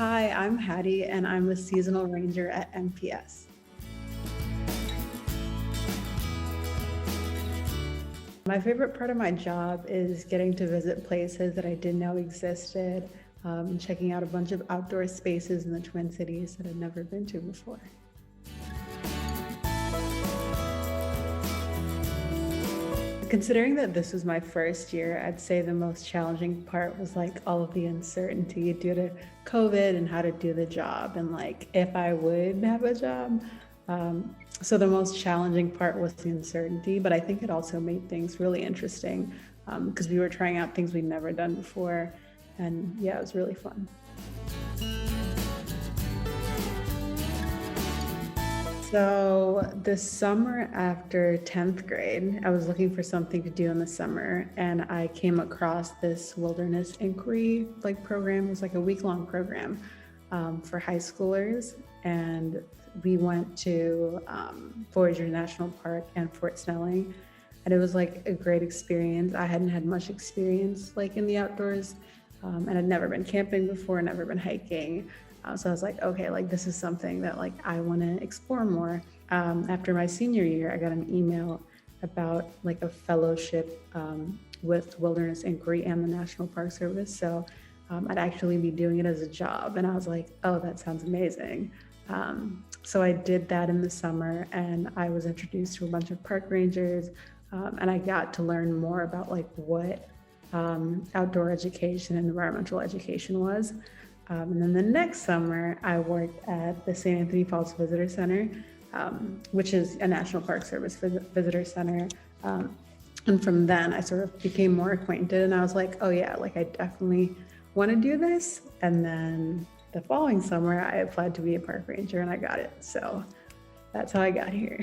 Hi, I'm Hattie, and I'm a seasonal ranger at MPS. My favorite part of my job is getting to visit places that I didn't know existed, and checking out a bunch of outdoor spaces in the Twin Cities that I'd never been to before. Considering that this was my first year, I'd say the most challenging part was like all of the uncertainty due to COVID and how to do the job and like if I would have a job. So the most challenging part was the uncertainty, but I think it also made things really interesting because we were trying out things we'd never done before. And yeah, it was really fun. So this summer after 10th grade, I was looking for something to do in the summer and I came across this wilderness inquiry program. It was like a week-long program for high schoolers. And we went to Voyager National Park and Fort Snelling. And it was like a great experience. I hadn't had much experience like in the outdoors and I'd never been camping before, never been hiking. So I was like, okay, like this is something that like I want to explore more. After my senior year, I got an email about like a fellowship with Wilderness Inquiry and the National Park Service. So I'd actually be doing it as a job. And I was like, oh, that sounds amazing. So I did that in the summer and I was introduced to a bunch of park rangers and I got to learn more about like what outdoor education and environmental education was. And then the next summer, I worked at the St. Anthony Falls Visitor Center, which is a National Park Service visitor center. And from then, I sort of became more acquainted and I was like, oh yeah, like I definitely want to do this. And then the following summer, I applied to be a park ranger and I got it. So that's how I got here.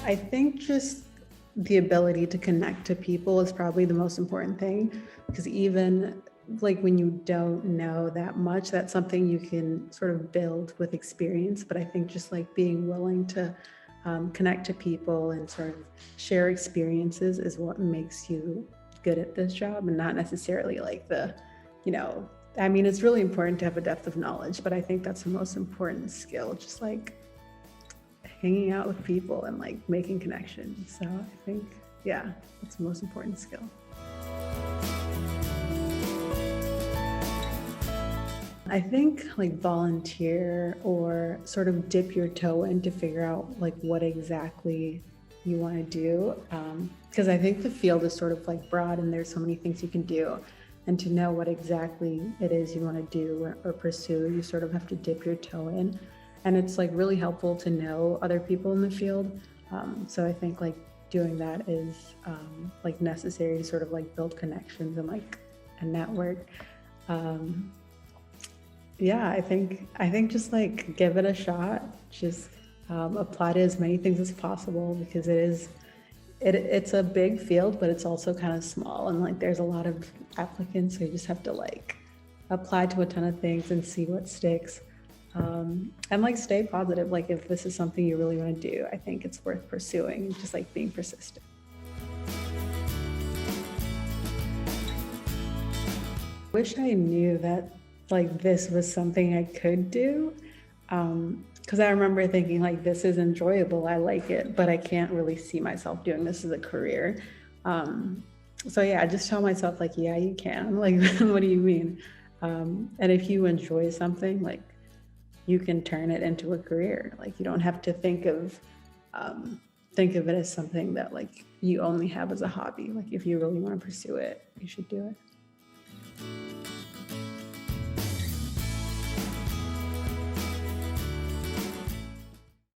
I think just the ability to connect to people is probably the most important thing because even like when you don't know that much, that's something you can sort of build with experience. But I think just like being willing to connect to people and sort of share experiences is what makes you good at this job and not necessarily like I mean, it's really important to have a depth of knowledge, but I think that's the most important skill, just like hanging out with people and like making connections. So I think, yeah, that's the most important skill. I think like volunteer or sort of dip your toe in to figure out like what exactly you want to do. Because I think the field is sort of like broad and there's so many things you can do. And to know what exactly it is you want to do or pursue, you sort of have to dip your toe in. And it's like really helpful to know other people in the field. So I think like doing that is like necessary to sort of like build connections and like a network. Yeah, I think just like give it a shot. Just apply to as many things as possible because it's a big field, but it's also kind of small and like there's a lot of applicants. So you just have to like apply to a ton of things and see what sticks. And like stay positive. Like if this is something you really want to do, I think it's worth pursuing, just like being persistent. Wish I knew that like this was something I could do. Because I remember thinking like this is enjoyable, I like it, but I can't really see myself doing this as a career. So yeah, I just tell myself like, yeah, you can. Like, what do you mean? And if you enjoy something, like you can turn it into a career. Like you don't have to think of it as something that like you only have as a hobby. Like if you really want to pursue it, you should do it.